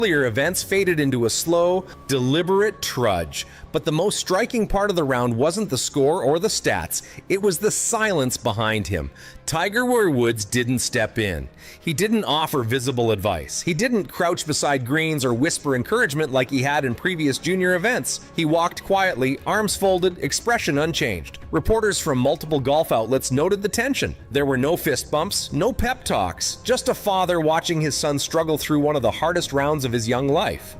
Earlier events faded into a slow, deliberate trudge. But the most striking part of the round wasn't the score or the stats, it was the silence behind him. Tiger Woods didn't step in. He didn't offer visible advice. He didn't crouch beside greens or whisper encouragement like he had in previous junior events. He walked quietly, arms folded, expression unchanged. Reporters from multiple golf outlets noted the tension. There were no fist bumps, no pep talks, just a father watching his son struggle through one of the hardest rounds of his young life.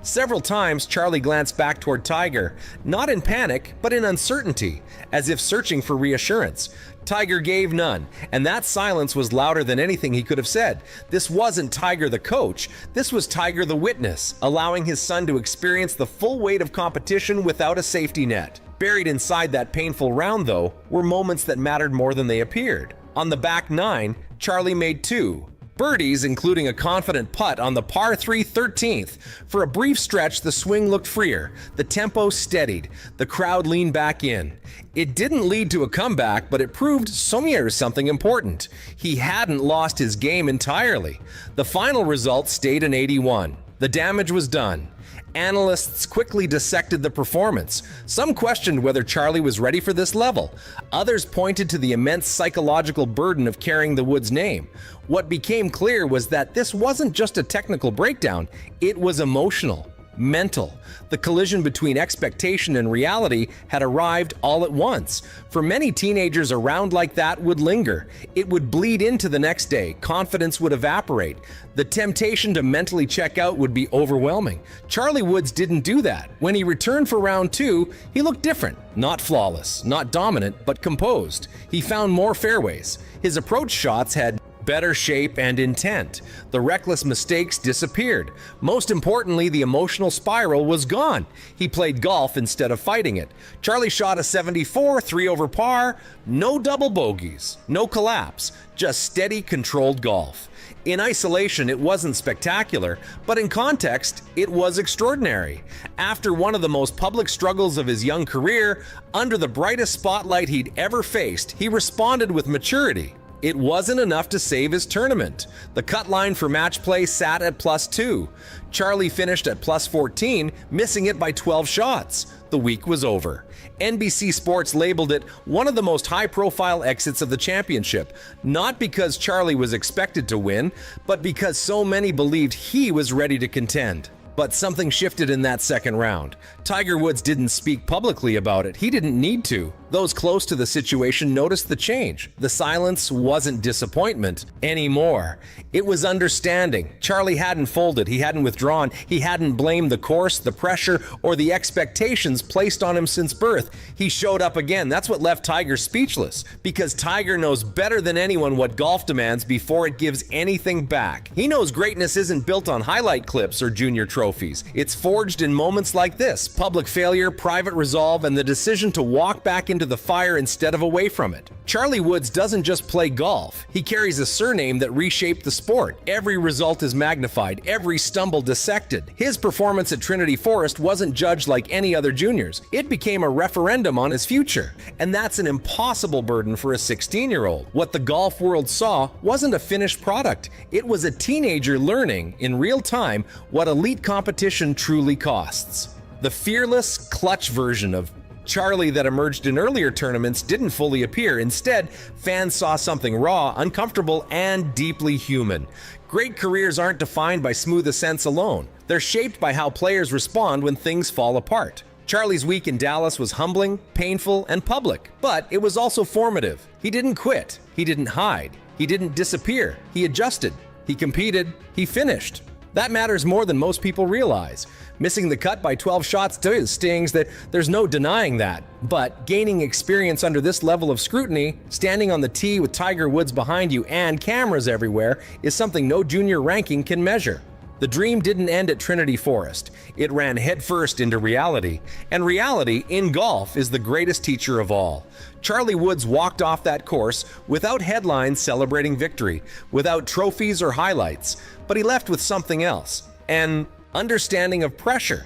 Several times, Charlie glanced back toward Tiger, not in panic, but in uncertainty, as if searching for reassurance. Tiger gave none, and that silence was louder than anything he could have said. This wasn't Tiger the coach, this was Tiger the witness, allowing his son to experience the full weight of competition without a safety net. Buried inside that painful round, though, were moments that mattered more than they appeared. On the back nine, Charlie made two birdies, including a confident putt on the par 3 13th. For a brief stretch, the swing looked freer, the tempo steadied, the crowd leaned back in. It didn't lead to a comeback, but it proved Sommier something important. He hadn't lost his game entirely. The final result stayed an 81. The damage was done. Analysts quickly dissected the performance. Some questioned whether Charlie was ready for this level. Others pointed to the immense psychological burden of carrying the Woods name. What became clear was that this wasn't just a technical breakdown, it was emotional, mental. The collision between expectation and reality had arrived all at once. For many teenagers, a round like that would linger. It would bleed into the next day. Confidence would evaporate. The temptation to mentally check out would be overwhelming. Charlie Woods didn't do that. When he returned for round two, he looked different. Not flawless, not dominant, but composed. He found more fairways. His approach shots had better shape and intent. The reckless mistakes disappeared. Most importantly, the emotional spiral was gone. He played golf instead of fighting it. Charlie shot a 74, 3 over par, no double bogeys, no collapse, just steady, controlled golf. In isolation, it wasn't spectacular, but in context, it was extraordinary. After one of the most public struggles of his young career, under the brightest spotlight he'd ever faced, he responded with maturity. It wasn't enough to save his tournament. The cut line for match play sat at +2. Charlie finished at +14, missing it by 12 shots. The week was over. NBC Sports labeled it one of the most high-profile exits of the championship, not because Charlie was expected to win, but because so many believed he was ready to contend. But something shifted in that second round. Tiger Woods didn't speak publicly about it. He didn't need to. Those close to the situation noticed the change. The silence wasn't disappointment anymore. It was understanding. Charlie hadn't folded. He hadn't withdrawn. He hadn't blamed the course, the pressure, or the expectations placed on him since birth. He showed up again. That's what left Tiger speechless. Because Tiger knows better than anyone what golf demands before it gives anything back. He knows greatness isn't built on highlight clips or junior trophies. It's forged in moments like this: public failure, private resolve, and the decision to walk back into the fire instead of away from it. Charlie Woods doesn't just play golf. He carries a surname that reshaped the sport. Every result is magnified, every stumble dissected. His performance at Trinity Forest wasn't judged like any other juniors. It became a referendum on his future. And that's an impossible burden for a 16-year-old. What the golf world saw wasn't a finished product. It was a teenager learning, in real time, what elite competition truly costs. The fearless, clutch version of Charlie that emerged in earlier tournaments didn't fully appear. Instead, fans saw something raw, uncomfortable, and deeply human. Great careers aren't defined by smooth ascents alone. They're shaped by how players respond when things fall apart. Charlie's week in Dallas was humbling, painful, and public, but it was also formative. He didn't quit. He didn't hide. He didn't disappear. He adjusted. He competed. He finished. That matters more than most people realize. Missing the cut by 12 shots stings, that there's no denying that. But gaining experience under this level of scrutiny, standing on the tee with Tiger Woods behind you and cameras everywhere, is something no junior ranking can measure. The dream didn't end at Trinity Forest. It ran headfirst into reality. And reality, in golf, is the greatest teacher of all. Charlie Woods walked off that course without headlines celebrating victory, without trophies or highlights, but he left with something else: an understanding of pressure,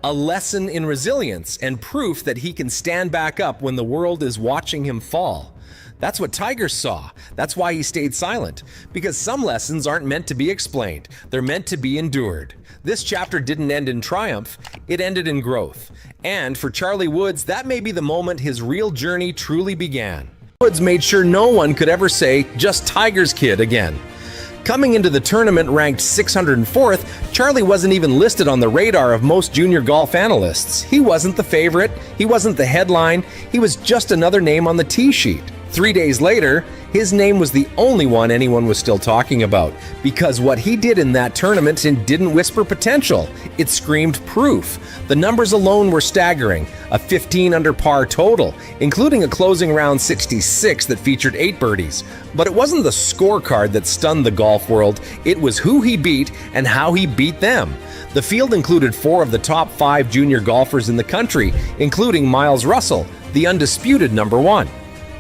a lesson in resilience, and proof that he can stand back up when the world is watching him fall. That's what Tiger saw. That's why he stayed silent. Because some lessons aren't meant to be explained. They're meant to be endured. This chapter didn't end in triumph, it ended in growth. And for Charlie Woods, that may be the moment his real journey truly began. Woods made sure no one could ever say, "Just Tiger's kid" again. Coming into the tournament ranked 604th, Charlie wasn't even listed on the radar of most junior golf analysts. He wasn't the favorite, he wasn't the headline, he was just another name on the tee sheet. 3 days later, his name was the only one anyone was still talking about, because what he did in that tournament didn't whisper potential, it screamed proof. The numbers alone were staggering, a 15 under par total, including a closing round 66 that featured 8 birdies. But it wasn't the scorecard that stunned the golf world, it was who he beat and how he beat them. The field included 4 of the top 5 junior golfers in the country, including Miles Russell, the undisputed number 1.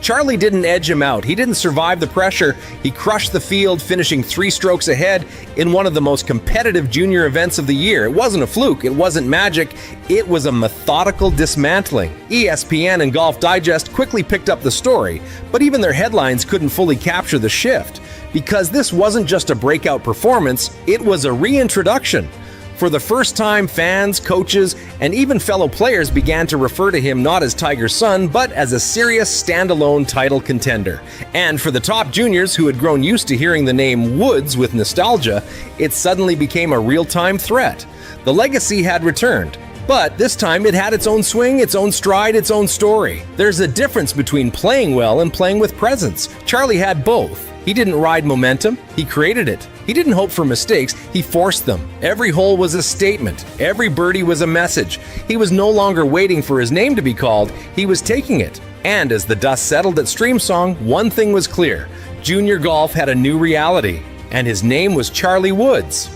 Charlie didn't edge him out. He didn't survive the pressure. He crushed the field, finishing 3 strokes ahead in one of the most competitive junior events of the year. It wasn't a fluke. It wasn't magic. It was a methodical dismantling. ESPN and Golf Digest quickly picked up the story, but even their headlines couldn't fully capture the shift. Because this wasn't just a breakout performance, it was a reintroduction. For the first time, fans, coaches, and even fellow players began to refer to him not as Tiger's son, but as a serious standalone title contender. And for the top juniors who had grown used to hearing the name Woods with nostalgia, it suddenly became a real-time threat. The legacy had returned, but this time it had its own swing, its own stride, its own story. There's a difference between playing well and playing with presence. Charlie had both. He didn't ride momentum, he created it. He didn't hope for mistakes, he forced them. Every hole was a statement, every birdie was a message. He was no longer waiting for his name to be called, he was taking it. And as the dust settled at Streamsong, one thing was clear. Junior golf had a new reality, and his name was Charlie Woods.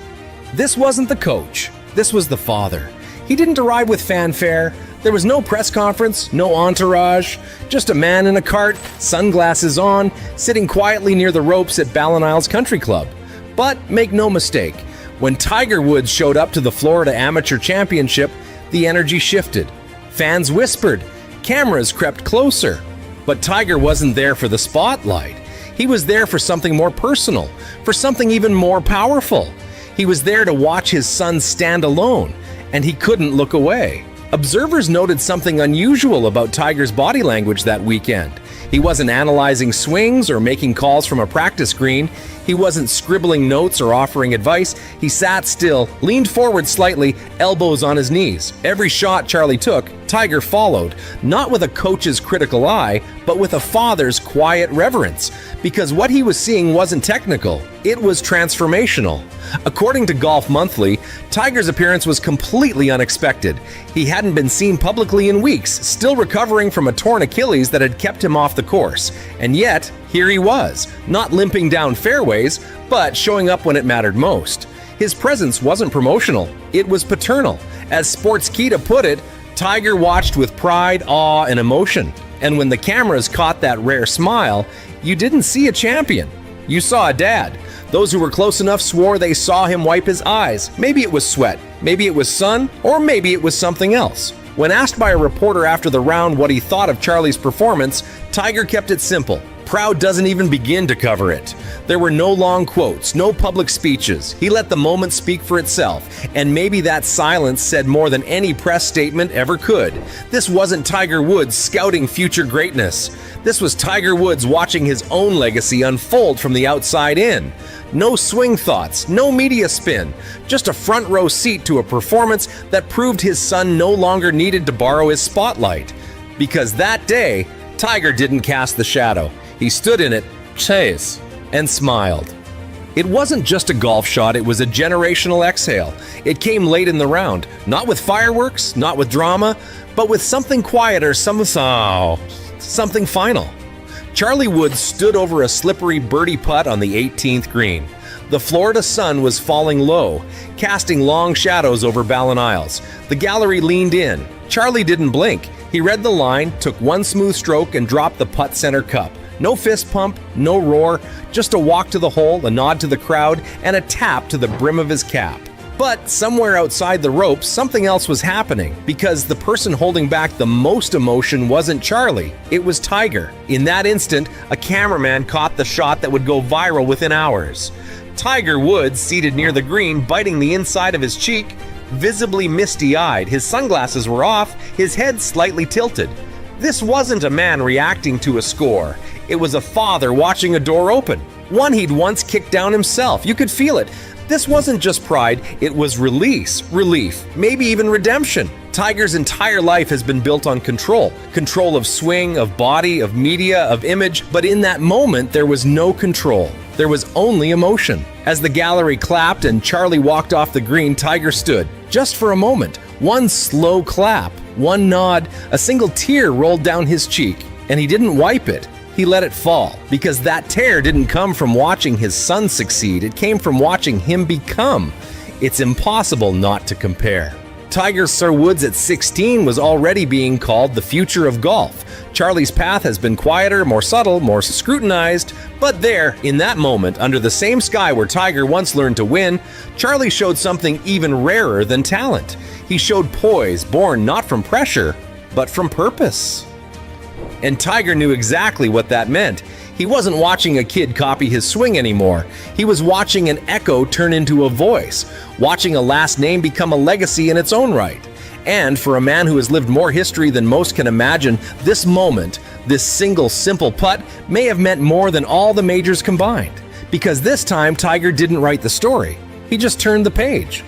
This wasn't the coach, this was the father. He didn't arrive with fanfare. There was no press conference, no entourage, just a man in a cart, sunglasses on, sitting quietly near the ropes at Ballin Country Club. But make no mistake, when Tiger Woods showed up to the Florida Amateur Championship, the energy shifted. Fans whispered, cameras crept closer. But Tiger wasn't there for the spotlight. He was there for something more personal, for something even more powerful. He was there to watch his son stand alone, and he couldn't look away. Observers noted something unusual about Tiger's body language that weekend. He wasn't analyzing swings or making calls from a practice green. He wasn't scribbling notes or offering advice. He sat still, leaned forward slightly, elbows on his knees. Every shot Charlie took, Tiger followed, not with a coach's critical eye, but with a father's quiet reverence. Because what he was seeing wasn't technical, it was transformational. According to Golf Monthly, Tiger's appearance was completely unexpected. He hadn't been seen publicly in weeks, still recovering from a torn Achilles that had kept him off the course. And yet, here he was, not limping down fairways, but showing up when it mattered most. His presence wasn't promotional, it was paternal. As Sportskeeda put it, Tiger watched with pride, awe, and emotion. And when the cameras caught that rare smile, you didn't see a champion. You saw a dad. Those who were close enough swore they saw him wipe his eyes. Maybe it was sweat, maybe it was sun, or maybe it was something else. When asked by a reporter after the round what he thought of Charlie's performance, Tiger kept it simple. Proud doesn't even begin to cover it. There were no long quotes, no public speeches. He let the moment speak for itself, and maybe that silence said more than any press statement ever could. This wasn't Tiger Woods scouting future greatness. This was Tiger Woods watching his own legacy unfold from the outside in. No swing thoughts, no media spin, just a front row seat to a performance that proved his son no longer needed to borrow his spotlight. Because that day, Tiger didn't cast the shadow. He stood in it, chase, and smiled. It wasn't just a golf shot, it was a generational exhale. It came late in the round, not with fireworks, not with drama, but with something quieter, something final. Charlie Woods stood over a slippery birdie putt on the 18th green. The Florida sun was falling low, casting long shadows over Ballin Isles. The gallery leaned in. Charlie didn't blink. He read the line, took one smooth stroke, and dropped the putt center cup. No fist pump, no roar, just a walk to the hole, a nod to the crowd, and a tap to the brim of his cap. But somewhere outside the ropes, something else was happening, because the person holding back the most emotion wasn't Charlie, it was Tiger. In that instant, a cameraman caught the shot that would go viral within hours. Tiger Woods, seated near the green, biting the inside of his cheek, visibly misty-eyed, his sunglasses were off, his head slightly tilted. This wasn't a man reacting to a score. It was a father watching a door open, one he'd once kicked down himself. You could feel it. This wasn't just pride, it was release, relief, maybe even redemption. Tiger's entire life has been built on control. Control of swing, of body, of media, of image, but in that moment there was no control. There was only emotion. As the gallery clapped and Charlie walked off the green, Tiger stood, just for a moment. One slow clap, one nod, a single tear rolled down his cheek, and he didn't wipe it. He let it fall, because that tear didn't come from watching his son succeed, it came from watching him become. It's impossible not to compare. Tiger Sir Woods at 16 was already being called the future of golf. Charlie's path has been quieter, more subtle, more scrutinized, but there, in that moment, under the same sky where Tiger once learned to win, Charlie showed something even rarer than talent. He showed poise born not from pressure, but from purpose. And Tiger knew exactly what that meant. He wasn't watching a kid copy his swing anymore. He was watching an echo turn into a voice, watching a last name become a legacy in its own right. And for a man who has lived more history than most can imagine, this moment, this single simple putt, may have meant more than all the majors combined. Because this time, Tiger didn't write the story. He just turned the page.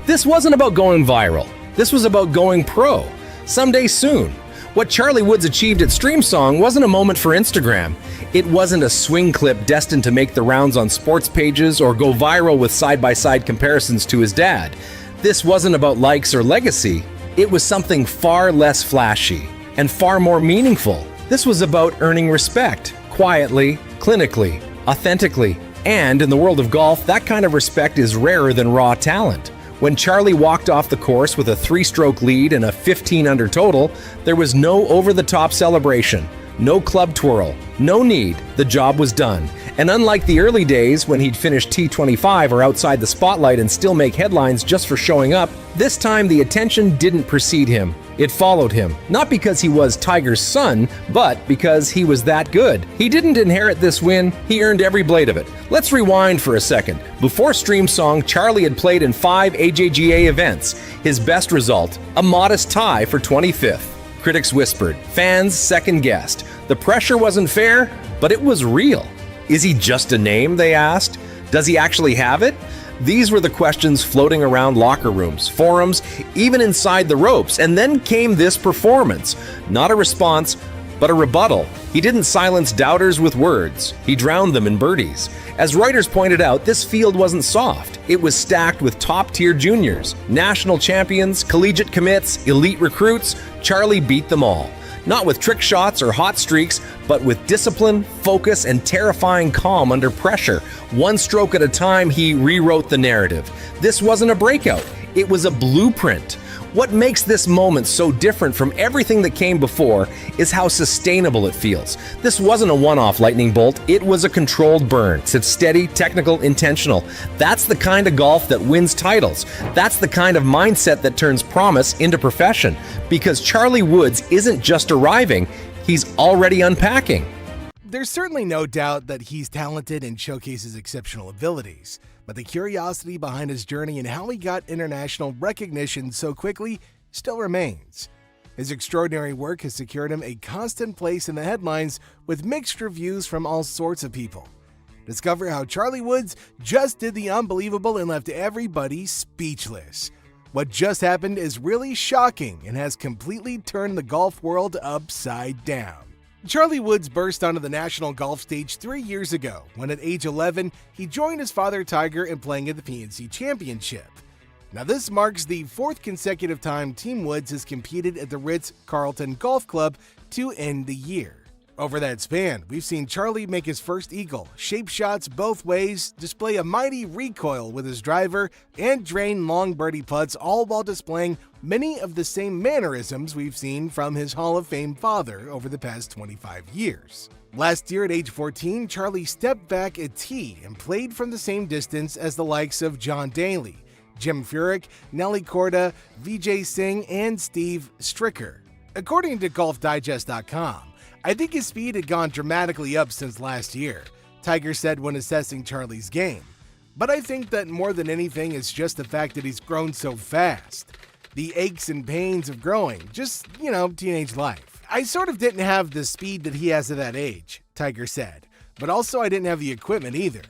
This wasn't about going viral. This was about going pro. Someday soon. What Charlie Woods achieved at Streamsong wasn't a moment for Instagram. It wasn't a swing clip destined to make the rounds on sports pages or go viral with side-by-side comparisons to his dad. This wasn't about likes or legacy. It was something far less flashy and far more meaningful. This was about earning respect, quietly, clinically, authentically. And in the world of golf, that kind of respect is rarer than raw talent. When Charlie walked off the course with a 3-stroke lead and a 15-under total, there was no over-the-top celebration, no club twirl, no need. The job was done. And unlike the early days when he'd finish T25 or outside the spotlight and still make headlines just for showing up, this time the attention didn't precede him. It followed him, not because he was Tiger's son, but because he was that good. He didn't inherit this win, he earned every blade of it. Let's rewind for a second. Before Streamsong, Charlie had played in 5 AJGA events. His best result, a modest tie for 25th. Critics whispered, fans second-guessed. The pressure wasn't fair, but it was real. Is he just a name, they asked? Does he actually have it? These were the questions floating around locker rooms, forums, even inside the ropes. And then came this performance. Not a response, but a rebuttal. He didn't silence doubters with words. He drowned them in birdies. As writers pointed out, this field wasn't soft. It was stacked with top-tier juniors, national champions, collegiate commits, elite recruits. Charlie beat them all. Not with trick shots or hot streaks, but with discipline, focus, and terrifying calm under pressure. One stroke at a time, he rewrote the narrative. This wasn't a breakout, it was a blueprint. What makes this moment so different from everything that came before is how sustainable it feels. This wasn't a one-off lightning bolt, it was a controlled burn. It's steady, technical, intentional. That's the kind of golf that wins titles. That's the kind of mindset that turns promise into profession. Because Charlie Woods isn't just arriving, he's already unpacking. There's certainly no doubt that he's talented and showcases exceptional abilities, but the curiosity behind his journey and how he got international recognition so quickly still remains. His extraordinary work has secured him a constant place in the headlines with mixed reviews from all sorts of people. Discover how Charlie Woods just did the unbelievable and left everybody speechless. What just happened is really shocking and has completely turned the golf world upside down. Charlie Woods burst onto the national golf stage 3 years ago, when at age 11, he joined his father Tiger in playing at the PNC Championship. Now this marks the 4th consecutive time Team Woods has competed at the Ritz-Carlton Golf Club to end the year. Over that span, we've seen Charlie make his first eagle, shape shots both ways, display a mighty recoil with his driver, and drain long birdie putts, all while displaying many of the same mannerisms we've seen from his Hall of Fame father over the past 25 years. Last year at age 14, Charlie stepped back at tee and played from the same distance as the likes of John Daly, Jim Furyk, Nelly Korda, Vijay Singh, and Steve Stricker. According to GolfDigest.com, I think his speed had gone dramatically up since last year, Tiger said when assessing Charlie's game. But I think that more than anything, it's just the fact that he's grown so fast. The aches and pains of growing, just, teenage life. I sort of didn't have the speed that he has at that age, Tiger said. But also I didn't have the equipment either.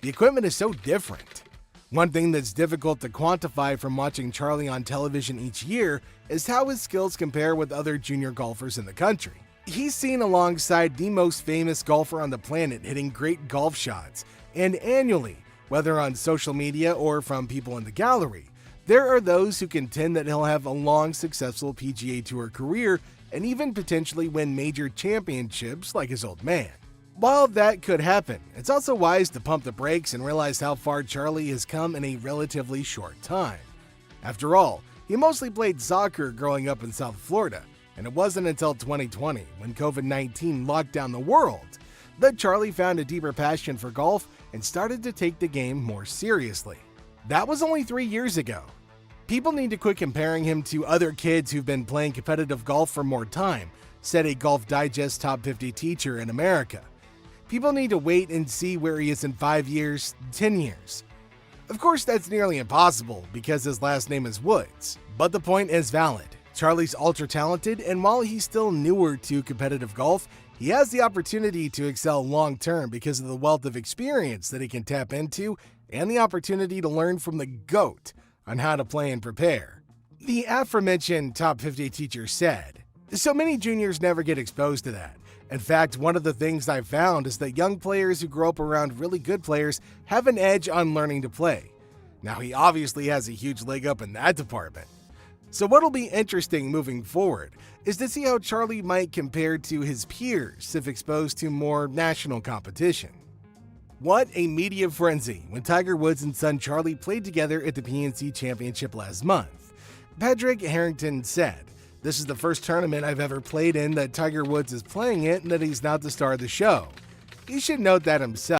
The equipment is so different. One thing that's difficult to quantify from watching Charlie on television each year is how his skills compare with other junior golfers in the country. He's seen alongside the most famous golfer on the planet hitting great golf shots, and annually, whether on social media or from people in the gallery, there are those who contend that he'll have a long, successful PGA Tour career and even potentially win major championships like his old man. While that could happen, it's also wise to pump the brakes and realize how far Charlie has come in a relatively short time. After all, he mostly played soccer growing up in South Florida, and it wasn't until 2020, when COVID-19 locked down the world, that Charlie found a deeper passion for golf and started to take the game more seriously. That was only 3 years ago. People need to quit comparing him to other kids who've been playing competitive golf for more time, said a Golf Digest Top 50 teacher in America. People need to wait and see where he is in 5 years, 10 years. Of course, that's nearly impossible because his last name is Woods, but the point is valid. Charlie's ultra talented, and while he's still newer to competitive golf, he has the opportunity to excel long term because of the wealth of experience that he can tap into and the opportunity to learn from the GOAT on how to play and prepare. The aforementioned Top 50 teacher said, "So many juniors never get exposed to that. In fact, one of the things I've found is that young players who grow up around really good players have an edge on learning to play. Now, he obviously has a huge leg up in that department. So what'll be interesting moving forward is to see how Charlie might compare to his peers if exposed to more national competition." What a media frenzy when Tiger Woods and son Charlie played together at the PNC Championship last month. Patrick Harrington said, "This is the first tournament I've ever played in that Tiger Woods is playing it and that he's not the star of the show. He should note that himself."